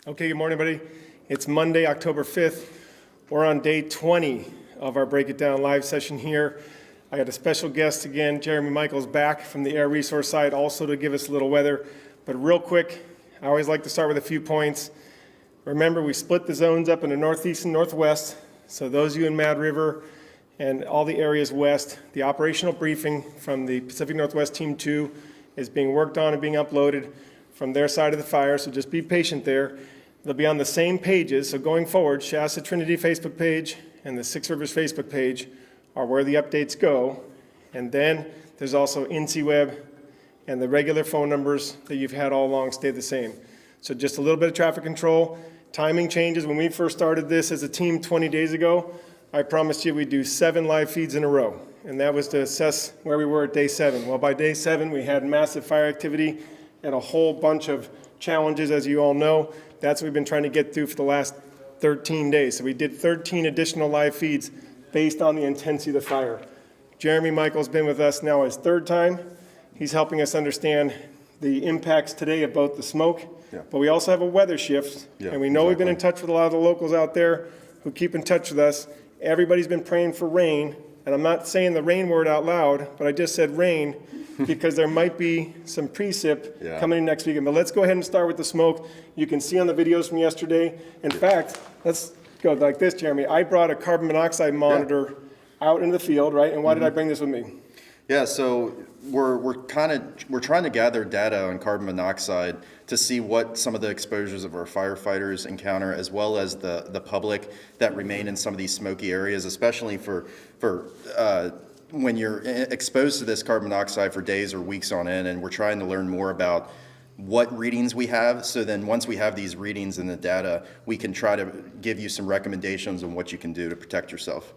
Okay, good morning, everybody. It's Monday, October 5th. We're on day 20 of our Break It Down live session here. I got a special guest again, Jeremy Michaels, back from the air resource side, also to give us a little weather. But real quick, I always like to start with a few points. Remember, we split the zones up into northeast and northwest. So those of you in Mad River and all the areas west, the operational briefing from the Pacific Northwest Team 2 is being worked on and being uploaded from their side of the fire, so just be patient there. They'll be on the same pages, so going forward, Shasta Trinity Facebook page and the Six Rivers Facebook page are where the updates go. And then there's also INSEEWeb, and the regular phone numbers that you've had all along stay the same. So just a little bit of traffic control. Timing changes. When we first started this as a team 20 days ago, I promised you we'd do 7 live feeds in a row, and that was to assess where we were at day 7. Well, by day 7, we had massive fire activity and a whole bunch of challenges, as you all know. That's what we've been trying to get through for the last 13 days. So we did 13 additional live feeds based on the intensity of the fire. Jeremy Michaels been with us now his 3rd time. He's helping us understand the impacts today of both the smoke, but we also have a weather shift. And we know we've been in touch with a lot of the locals out there who keep in touch with us. Everybody's been praying for rain, and I'm not saying the rain word out loud, but I just said rain because there might be some precip coming in next weekend. But let's go ahead and start with the smoke. You can see on the videos from yesterday. In fact, let's go like this, Jeremy. I brought a carbon monoxide monitor out into the field, right? And why did I bring this with me? Yeah, so we're trying to gather data on carbon monoxide to see what some of the exposures of our firefighters encounter, as well as the public that remain in some of these smoky areas, especially for when you're exposed to this carbon monoxide for days or weeks on end. And we're trying to learn more about what readings we have, so then once we have these readings and the data, we can try to give you some recommendations on what you can do to protect yourself.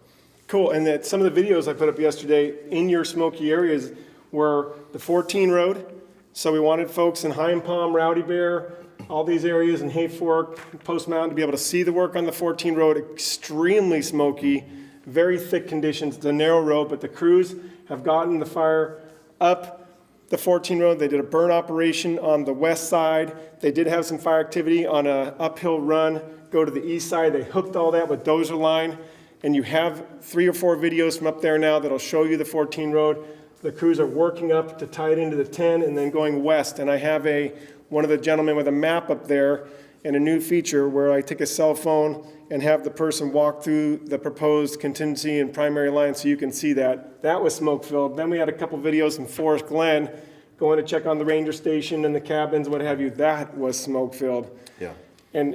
Cool, and that some of the videos I put up yesterday in your smoky areas were the 14 road. So we wanted folks in High Palm, Rowdy Bear, all these areas in Hay Fork, Post Mountain to be able to see the work on the 14 road. Extremely smoky, very thick conditions. It's a narrow road, but the crews have gotten the fire up the 14 road. They did a burn operation on the west side. They did have some fire activity on an uphill run. Go to the east side. They hooked all that with dozer line. And you have 3 or 4 videos from up there now that'll show you the 14 road. The crews are working up to tie it into the 10 and then going west. And I have one of the gentlemen with a map up there and a new feature where I take a cell phone and have the person walk through the proposed contingency and primary line so you can see that. That was smoke filled. Then we had a couple videos from Forest Glen going to check on the ranger station and the cabins, what have you. That was smoke filled. Yeah. And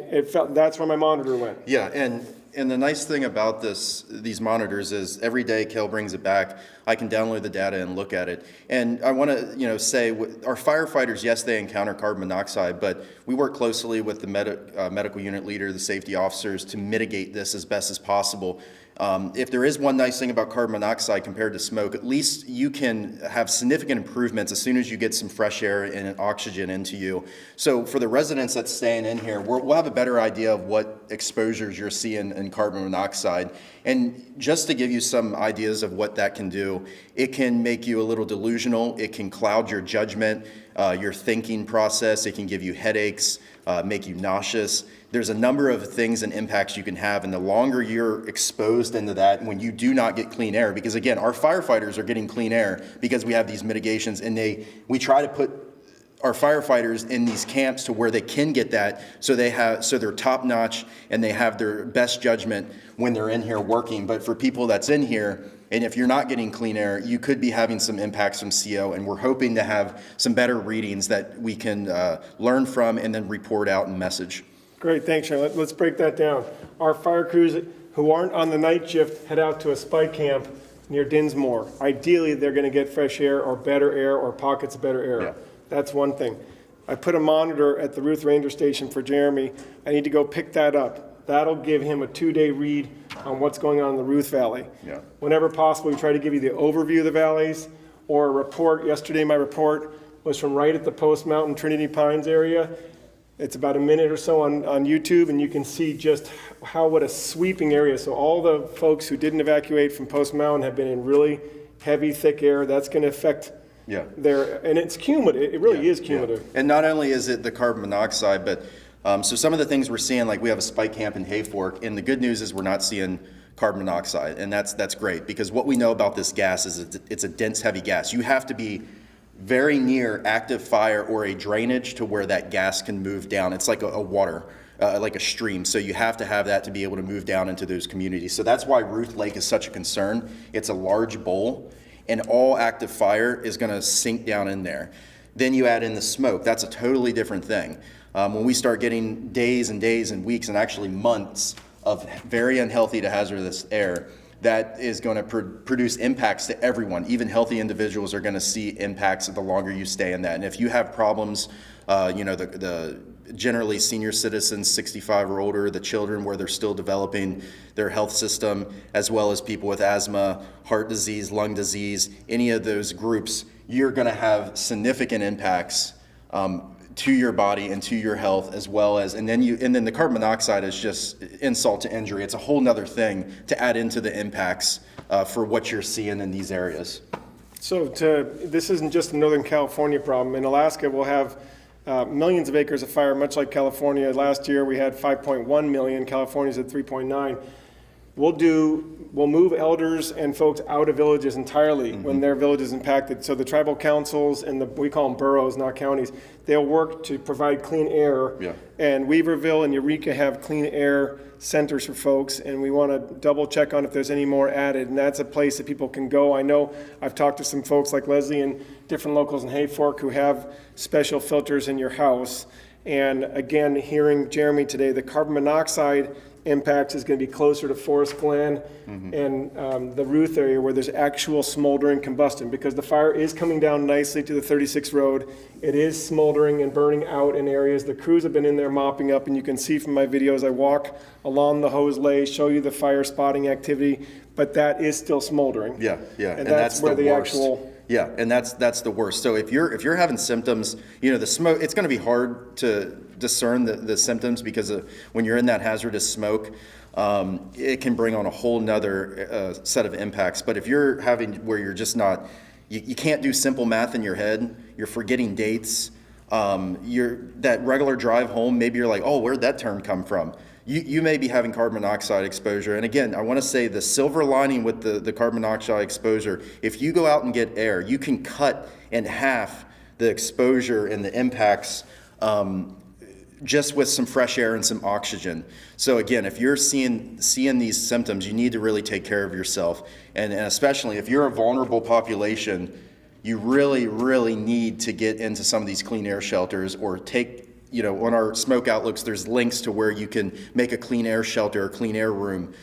that's where my monitor went. Yeah, and the nice thing about these monitors is every day Kel brings it back, I can download the data and look at it. And I want to say, our firefighters, yes, they encounter carbon monoxide, but we work closely with the medical unit leader, the safety officers, to mitigate this as best as possible. If there is one nice thing about carbon monoxide compared to smoke, at least you can have significant improvements as soon as you get some fresh air and oxygen into you. So for the residents that's staying in here, we'll have a better idea of what exposures you're seeing in carbon monoxide. And just to give you some ideas of what that can do, it can make you a little delusional. It can cloud your judgment, your thinking process. It can give you headaches, make you nauseous. There's a number of things and impacts you can have, and the longer you're exposed into that when you do not get clean air, because again, our firefighters are getting clean air because we have these mitigations, and we try to put our firefighters in these camps to where they can get that, so they're top notch and they have their best judgment when they're in here working. But for people that's in here, and if you're not getting clean air, you could be having some impacts from CO, and we're hoping to have some better readings that we can learn from and then report out and message. Great, thanks, Sharon. Let's break that down. Our fire crews who aren't on the night shift head out to a spike camp near Dinsmore. Ideally, they're going to get fresh air or pockets of better air. Yeah. That's one thing. I put a monitor at the Ruth Ranger Station for Jeremy. I need to go pick that up. That'll give him a 2-day read on what's going on in the Ruth Valley. Yeah. Whenever possible, we try to give you the overview of the valleys or a report. Yesterday, my report was from right at the Post Mountain Trinity Pines area. It's about a minute or so on YouTube, and you can see just what a sweeping area. So all the folks who didn't evacuate from Post Mountain have been in really heavy, thick air. That's going to affect Yeah. there, and it's cumulative. It really is cumulative. And not only is it the carbon monoxide, but So some of the things we're seeing, like we have a spike camp in Hayfork, and the good news is we're not seeing carbon monoxide, and that's great, because what we know about this gas is it's a dense, heavy gas. You have to be very near active fire or a drainage to where that gas can move down. It's like a water, like a stream. So you have to have that to be able to move down into those communities. So that's why Ruth Lake is such a concern. It's a large bowl, and all active fire is going to sink down in there. Then you add in the smoke. That's a totally different thing. When we start getting days and days and weeks and actually months of very unhealthy to hazardous air, that is going to produce impacts to everyone. Even healthy individuals are going to see impacts the longer you stay in that. And if you have problems, the generally senior citizens, 65 or older, the children where they're still developing their health system, as well as people with asthma, heart disease, lung disease, any of those groups, you're going to have significant impacts to your body and to your health, as well as, and then the carbon monoxide is just insult to injury. It's a whole nother thing to add into the impacts for what you're seeing in these areas. So this isn't just a Northern California problem. In Alaska, we'll have millions of acres of fire, much like California. Last year, we had 5.1 million. California's at 3.9. We'll move elders and folks out of villages entirely when their village is impacted. So the tribal councils and we call them boroughs, not counties, they'll work to provide clean air. Yeah. And Weaverville and Eureka have clean air centers for folks, and we want to double check on if there's any more added. And that's a place that people can go. I know I've talked to some folks like Leslie and different locals in Hayfork who have special filters in your house. And again, hearing Jeremy today, the carbon monoxide impacts is going to be closer to Forest Glen and the Ruth area where there's actual smoldering combustion, because the fire is coming down nicely to the 36 road. It is smoldering and burning out in areas. The crews have been in there mopping up, and you can see from my videos, I walk along the hose lay, show you the fire spotting activity, but that is still smoldering. Yeah. And that's where the worst. actual... Yeah, and that's the worst. So if you're having symptoms, the smoke, it's going to be hard to discern the symptoms, because when you're in that hazardous smoke, it can bring on a whole nother set of impacts. But if you're having where you're just not, you can't do simple math in your head, you're forgetting dates, that regular drive home, maybe you're like, oh, where'd that term come from? You may be having carbon monoxide exposure. And again, I want to say the silver lining with the carbon monoxide exposure, if you go out and get air, you can cut in half the exposure and the impacts just with some fresh air and some oxygen. So again, if you're seeing these symptoms, you need to really take care of yourself. And especially if you're a vulnerable population, you really, really need to get into some of these clean air shelters, or take, on our smoke outlooks, there's links to where you can make a clean air shelter or clean air room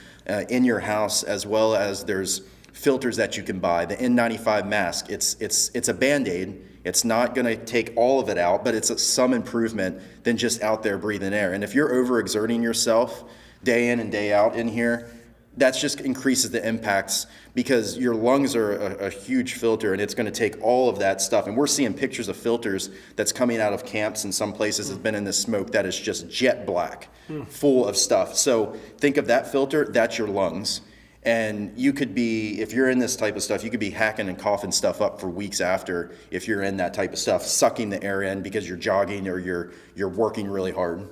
in your house, as well as there's filters that you can buy. The N95 mask, it's a Band-Aid. It's not going to take all of it out, but it's some improvement than just out there breathing air. And if you're overexerting yourself day in and day out in here, that just increases the impacts, because your lungs are a huge filter, and it's going to take all of that stuff. And we're seeing pictures of filters that's coming out of camps in some places that's been in this smoke that is just jet black, full of stuff. So think of that filter, that's your lungs. And you could be, if you're in this type of stuff, you could be hacking and coughing stuff up for weeks after, if you're in that type of stuff, sucking the air in because you're jogging or you're working really hard.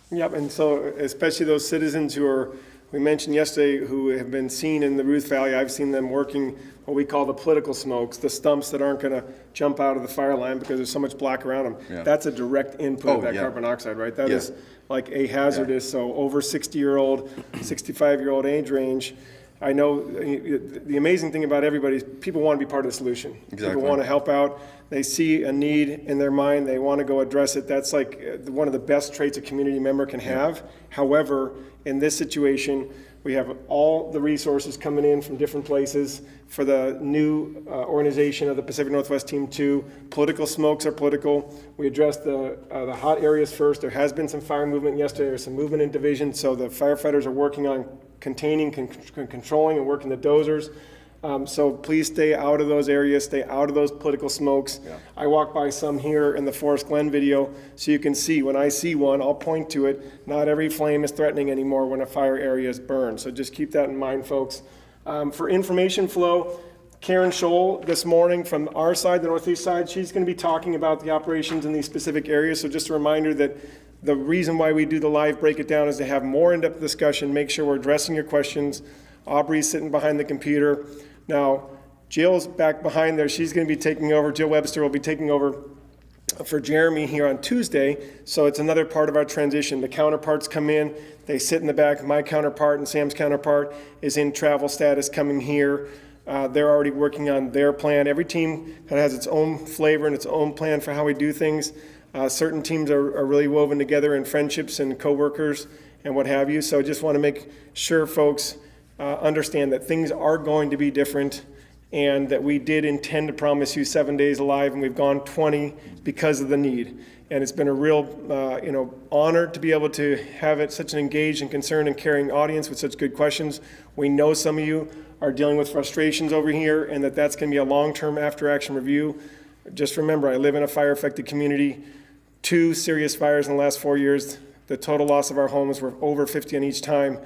Yep, and so especially those citizens we mentioned yesterday, who have been seen in the Ruth Valley. I've seen them working what we call the political smokes, the stumps that aren't going to jump out of the fire line because there's so much black around them. Yeah. That's a direct input of that carbon monoxide, right? That is like a hazardous. So over 60-year-old, 65-year-old age range. I know the amazing thing about everybody is people want to be part of the solution. Exactly. People want to help out. They see a need in their mind. They want to go address it. That's like one of the best traits a community member can have. However, in this situation, we have all the resources coming in from different places for the new organization of the Pacific Northwest Team 2. Political smokes are political. We addressed the hot areas first. There has been some fire movement yesterday. There's some movement in division, so the firefighters are working on containing, controlling, and working the dozers. So please stay out of those areas, stay out of those political smokes. Yeah. I walk by some here in the Forest Glen video, so you can see when I see one, I'll point to it. Not every flame is threatening anymore when a fire area is burned. So just keep that in mind, folks. For information flow, Karen Scholl this morning from our side, the northeast side. She's going to be talking about the operations in these specific areas. So just a reminder that the reason why we do the live break it down is to have more in-depth discussion, make sure we're addressing your questions. Aubrey's sitting behind the computer. Now, Jill's back behind there. She's going to be taking over. Jill Webster will be taking over for Jeremy here on Tuesday. So it's another part of our transition. The counterparts come in, they sit in the back. My counterpart and Sam's counterpart is in travel status coming here. They're already working on their plan. Every team kind of has its own flavor and its own plan for how we do things. Certain teams are really woven together in friendships and coworkers and what have you. So I just want to make sure folks understand that things are going to be different, and that we did intend to promise you 7 days alive, and we've gone 20 because of the need. And it's been a real honor to be able to have it such an engaged and concerned and caring audience with such good questions. We know some of you are dealing with frustrations over here, and that's going to be a long-term after-action review. Just remember, I live in a fire-affected community. 2 serious fires in the last 4 years. The total loss of our homes were over 50 on each time.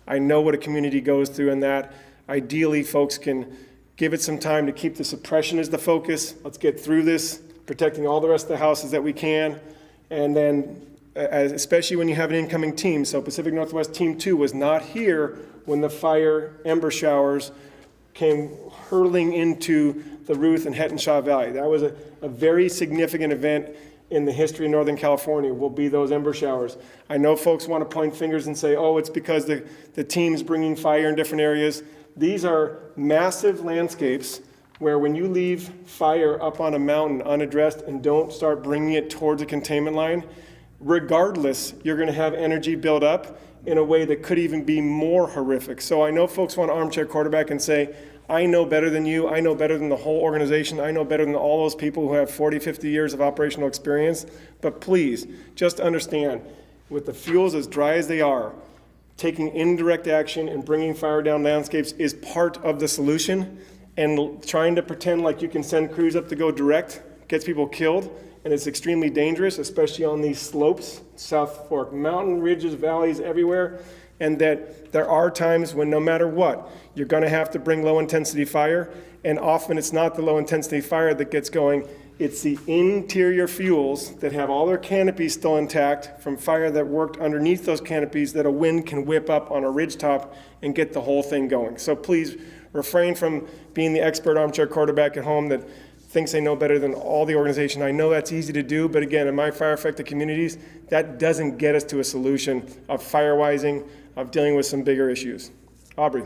I know what a community goes through in that. Ideally, folks can give it some time to keep the suppression as the focus. Let's get through this, protecting all the rest of the houses that we can. And then, especially when you have an incoming team. So Pacific Northwest Team 2 was not here when the fire ember showers came hurling into the Ruth and Hettenshaw Valley. That was a very significant event in the history of Northern California, will be those ember showers. I know folks want to point fingers and say, oh, it's because the team's bringing fire in different areas. These are massive landscapes where when you leave fire up on a mountain unaddressed and don't start bringing it towards a containment line, regardless, you're going to have energy build up in a way that could even be more horrific. So I know folks want to armchair quarterback and say, I know better than you, I know better than the whole organization, I know better than all those people who have 40, 50 years of operational experience. But please, just understand, with the fuels as dry as they are, taking indirect action and bringing fire down landscapes is part of the solution. And trying to pretend like you can send crews up to go direct gets people killed, and it's extremely dangerous, especially on these slopes, South Fork Mountain, ridges, valleys, everywhere. And that there are times when no matter what, you're going to have to bring low-intensity fire, and often it's not the low-intensity fire that gets going, it's the interior fuels that have all their canopies still intact from fire that worked underneath those canopies that a wind can whip up on a ridgetop and get the whole thing going. So please refrain from being the expert armchair quarterback at home that thinks they know better than all the organization. I know that's easy to do, but again, in my fire-affected communities, that doesn't get us to a solution of firewising, of dealing with some bigger issues. Aubrey.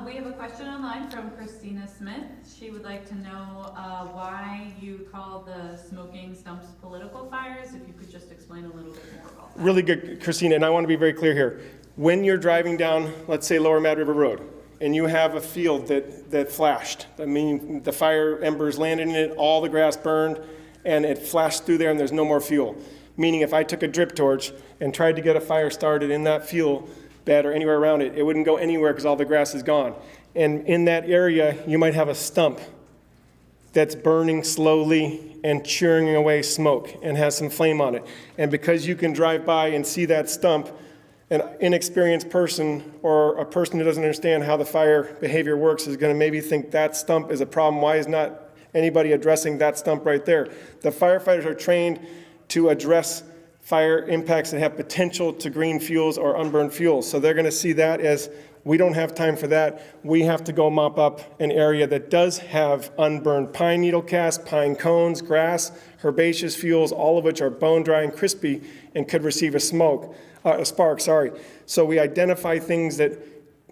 We have a question online from Christina Smith. She would like to know why you call the smoking stumps political fires. If you could just explain a little bit more about that. Really good, Christina, and I want to be very clear here. When you're driving down, let's say, Lower Mad River Road, and you have a field that flashed, I mean, the fire embers landed in it, all the grass burned, and it flashed through there and there's no more fuel. Meaning if I took a drip torch and tried to get a fire started in that fuel bed or anywhere around it, it wouldn't go anywhere because all the grass is gone. And in that area, you might have a stump that's burning slowly and churning away smoke and has some flame on it. And because you can drive by and see that stump, an inexperienced person or a person who doesn't understand how the fire behavior works is going to maybe think that stump is a problem. Why is not anybody addressing that stump right there? The firefighters are trained to address fire impacts that have potential to green fuels or unburned fuels. So they're going to see that as, we don't have time for that. We have to go mop up an area that does have unburned pine needle cast, pine cones, grass, herbaceous fuels, all of which are bone dry and crispy and could receive a spark. So we identify things that,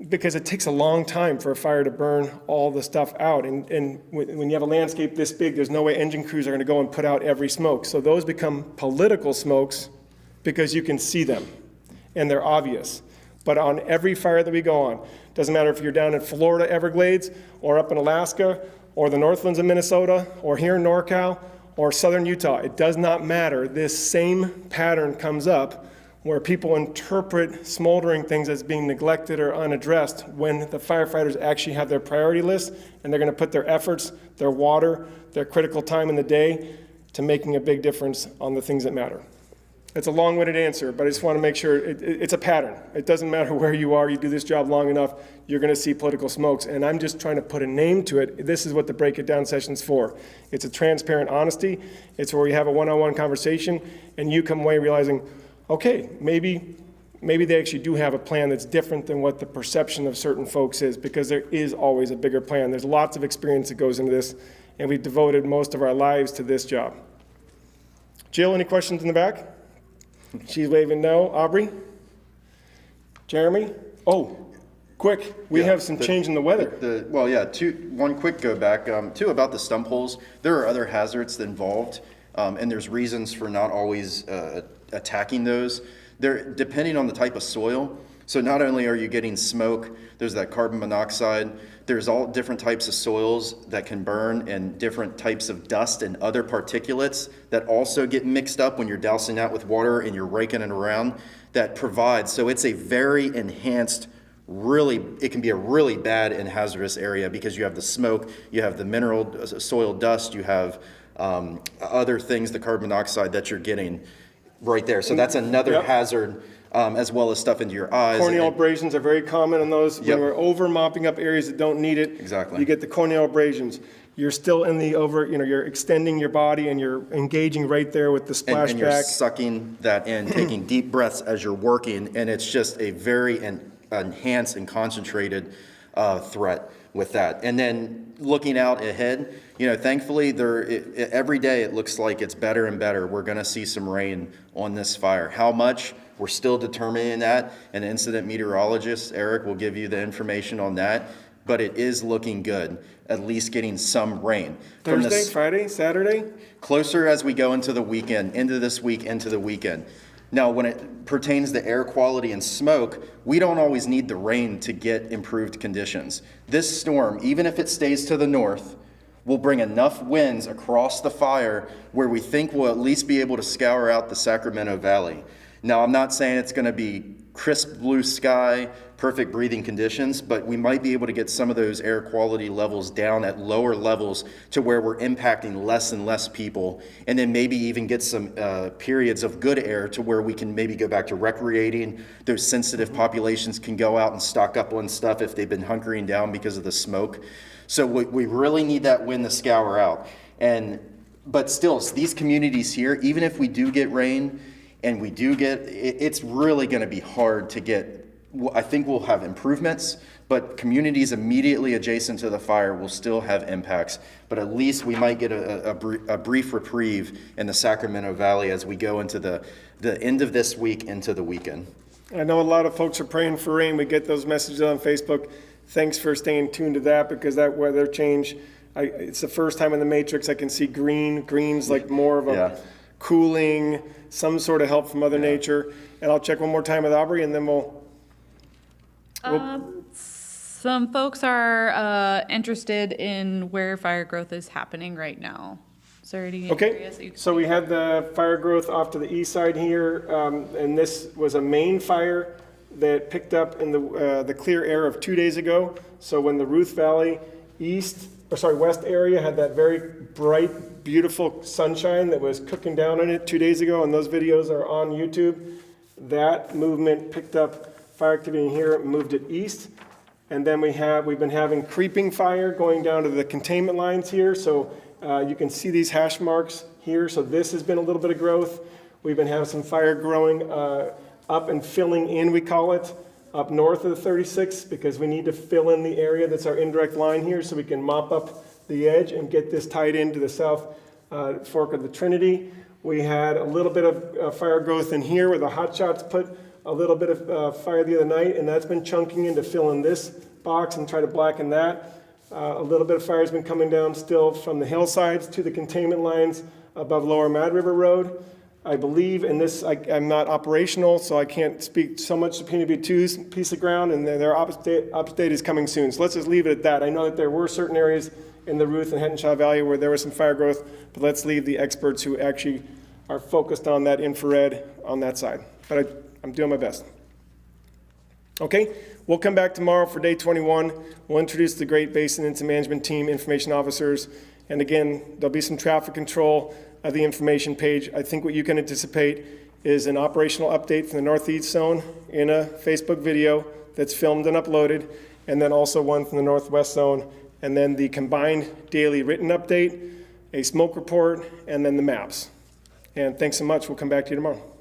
because it takes a long time for a fire to burn all the stuff out. And when you have a landscape this big, there's no way engine crews are going to go and put out every smoke. So those become political smokes because you can see them and they're obvious. But on every fire that we go on, doesn't matter if you're down in Florida Everglades or up in Alaska or the Northlands of Minnesota or here in NorCal or southern Utah, it does not matter. This same pattern comes up where people interpret smoldering things as being neglected or unaddressed when the firefighters actually have their priority list and they're going to put their efforts, their water, their critical time in the day to making a big difference on the things that matter. That's a long-winded answer, but I just want to make sure it's a pattern. It doesn't matter where you are, you do this job long enough, you're going to see political smokes. And I'm just trying to put a name to it. This is what the Break It Down session's for. It's a transparent honesty. It's where we have a one-on-one conversation, and you come away realizing, okay, maybe they actually do have a plan that's different than what the perception of certain folks is, because there is always a bigger plan. There's lots of experience that goes into this, and we've devoted most of our lives to this job. Jill, any questions in the back? She's waving no. Aubrey? Jeremy? Oh, quick, we have some change in the weather. One quick go back, too, about the stump holes. There are other hazards involved, and there's reasons for not always attacking those. They're depending on the type of soil. So not only are you getting smoke, there's that carbon monoxide, there's all different types of soils that can burn and different types of dust and other particulates that also get mixed up when you're dousing that with water and you're raking it around that provides. So it's a very enhanced, it can be a really bad and hazardous area because you have the smoke, you have the mineral soil dust, you have other things, the carbon monoxide that you're getting right there. So that's another hazard. As well as stuff into your eyes. Corneal abrasions are very common in those. When we're over mopping up areas that don't need it, exactly, you get the corneal abrasions. You're still in the you're extending your body and you're engaging right there with the splashback. And you're sucking that in, taking deep breaths as you're working, and it's just a very enhanced and concentrated threat with that. And then looking out ahead, thankfully every day it looks like it's better and better. We're going to see some rain on this fire. How much? We're still determining that, and incident meteorologist Eric will give you the information on that, but it is looking good, at least getting some rain. Thursday, Friday, Saturday? Closer as we go into the weekend, into this week, into the weekend. Now, when it pertains to air quality and smoke, we don't always need the rain to get improved conditions. This storm, even if it stays to the north, will bring enough winds across the fire where we think we'll at least be able to scour out the Sacramento Valley. Now, I'm not saying it's going to be crisp blue sky, perfect breathing conditions, but we might be able to get some of those air quality levels down at lower levels to where we're impacting less and less people, and then maybe even get some periods of good air to where we can maybe go back to recreating. Those sensitive populations can go out and stock up on stuff if they've been hunkering down because of the smoke. So we really need that wind to scour out. But still, these communities here, even if we do get rain, and we do get, it's really going to be hard to get. I think we'll have improvements, but communities immediately adjacent to the fire will still have impacts. But at least we might get a brief reprieve in the Sacramento Valley as we go into the end of this week into the weekend. I know a lot of folks are praying for rain. We get those messages on Facebook. Thanks for staying tuned to that, because that weather change, it's the first time in the matrix I can see green. Green's like more of a cooling, some sort of help from Mother Nature. And I'll check one more time with Aubrey, and then we'll some folks are interested in where fire growth is happening right now. Is there any areas that you can so we had the fire growth off to the east side here, and this was a main fire that picked up in the clear air of 2 days ago. So when the Ruth Valley west area had that very bright, beautiful sunshine that was cooking down on it 2 days ago, and those videos are on YouTube. That movement picked up fire activity in here, moved it east, and then we've been having creeping fire going down to the containment lines here. So you can see these hash marks here. So this has been a little bit of growth. We've been having some fire growing up and filling in, we call it, up north of the 36, because we need to fill in the area that's our indirect line here so we can mop up the edge and get this tied into the south fork of the Trinity. We had a little bit of fire growth in here where the hot shots put a little bit of fire the other night, and that's been chunking in to fill in this box and try to blacken that. A little bit of fire has been coming down still from the hillsides to the containment lines above Lower Mad River Road. I believe in this, I'm not operational, so I can't speak so much to PNW2's piece of ground, and their update is coming soon. So let's just leave it at that. I know that there were certain areas in the Ruth and Henshaw Valley where there was some fire growth, but let's leave the experts who actually are focused on that infrared on that side. But I'm doing my best. Okay, we'll come back tomorrow for day 21. We'll introduce the Great Basin Incident Management Team information officers. And again, there'll be some traffic control of the information page. I think what you can anticipate is an operational update from the Northeast Zone in a Facebook video that's filmed and uploaded, and then also one from the Northwest Zone, and then the combined daily written update, a smoke report, and then the maps. And thanks so much. We'll come back to you tomorrow.